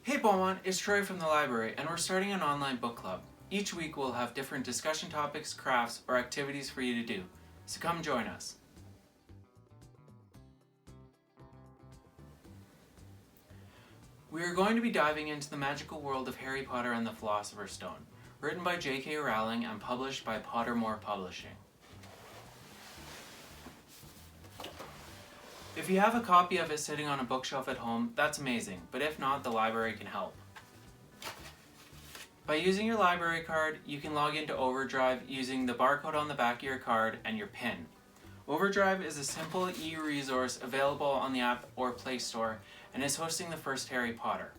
Hey Beaumont, it's Troy from the library, and we're starting an online book club. Each week we'll have different discussion topics, crafts, or activities for you to do. So come join us. We are going to be diving into the magical world of Harry Potter and the Philosopher's Stone, written by J.K. Rowling and published by Pottermore Publishing. If you have a copy of it sitting on a bookshelf at home, that's amazing, but if not, the library can help. By using your library card, you can log into Overdrive using the barcode on the back of your card and your PIN. Overdrive is a simple e-resource available on the App or Play Store and is hosting the first Harry Potter.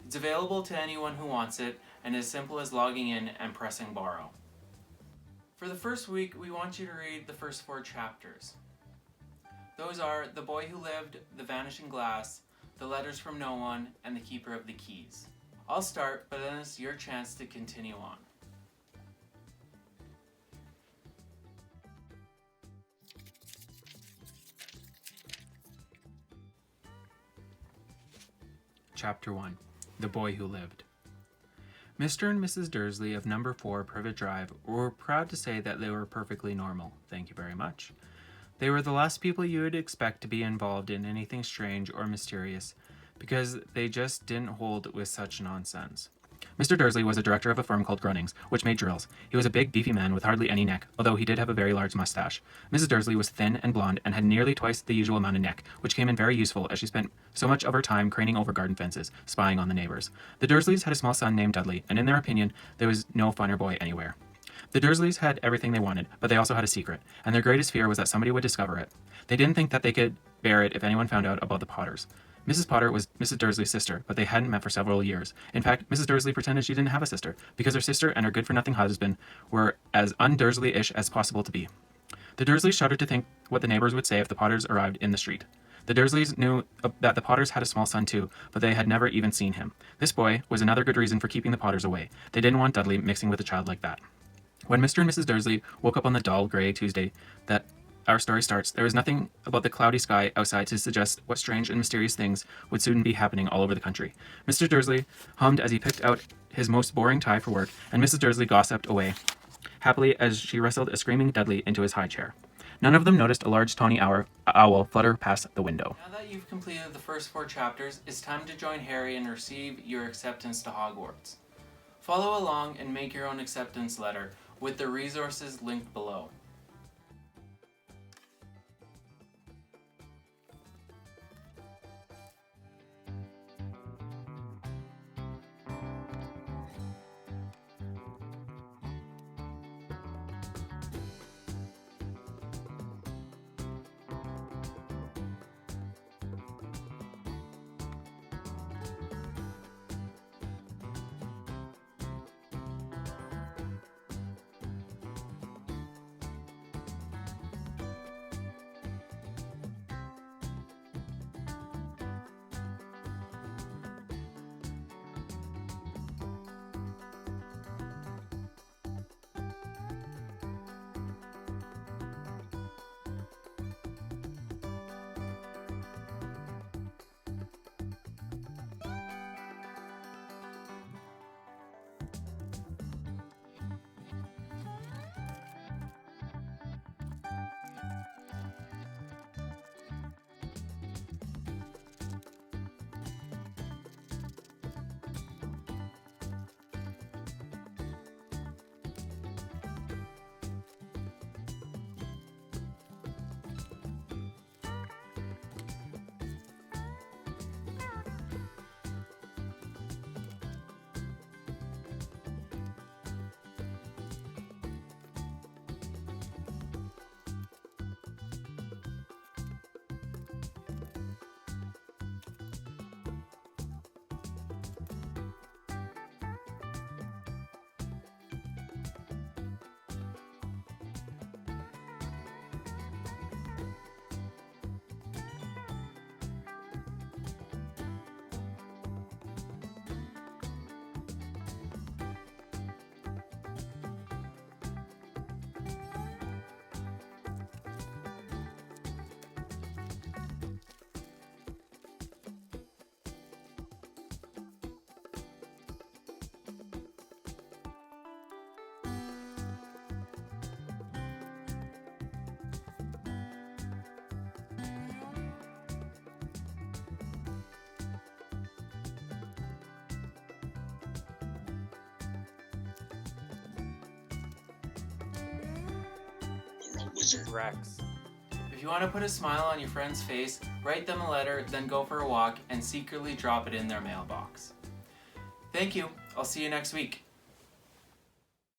It's available to anyone who wants it and is simple as logging in and pressing borrow. For the first week, we want you to read the first 4 chapters. Those are The Boy Who Lived, The Vanishing Glass, The Letters from No One, and The Keeper of the Keys. I'll start, but then it's your chance to continue on. Chapter 1. The Boy Who Lived. Mr. and Mrs. Dursley of number 4 Privet Drive were proud to say that they were perfectly normal. Thank you very much. They were the last people you would expect to be involved in anything strange or mysterious, because they just didn't hold with such nonsense. Mr. Dursley was a director of a firm called Grunnings, which made drills. He was a big, beefy man with hardly any neck, although he did have a very large mustache. Mrs. Dursley was thin and blonde and had nearly twice the usual amount of neck, which came in very useful as she spent so much of her time craning over garden fences, spying on the neighbors. The Dursleys had a small son named Dudley, and in their opinion, there was no funner boy anywhere. The Dursleys had everything they wanted, but they also had a secret, and their greatest fear was that somebody would discover it. They didn't think that they could bear it if anyone found out about the Potters. Mrs. Potter was Mrs. Dursley's sister, but they hadn't met for several years. In fact, Mrs. Dursley pretended she didn't have a sister, because her sister and her good-for-nothing husband were as un-Dursley-ish as possible to be. The Dursleys shuddered to think what the neighbors would say if the Potters arrived in the street. The Dursleys knew that the Potters had a small son too, but they had never even seen him. This boy was another good reason for keeping the Potters away. They didn't want Dudley mixing with a child like that. When Mr. and Mrs. Dursley woke up on the dull, grey Tuesday that our story starts, there was nothing about the cloudy sky outside to suggest what strange and mysterious things would soon be happening all over the country. Mr. Dursley hummed as he picked out his most boring tie for work, and Mrs. Dursley gossiped away happily as she wrestled a screaming Dudley into his high chair. None of them noticed a large tawny owl flutter past the window. Now that you've completed the first 4 chapters, it's time to join Harry and receive your acceptance to Hogwarts. Follow along and make your own acceptance letter with the resources linked below. Mr. Rex. If you want to put a smile on your friend's face, write them a letter, then go for a walk and secretly drop it in their mailbox. Thank you. I'll see you next week.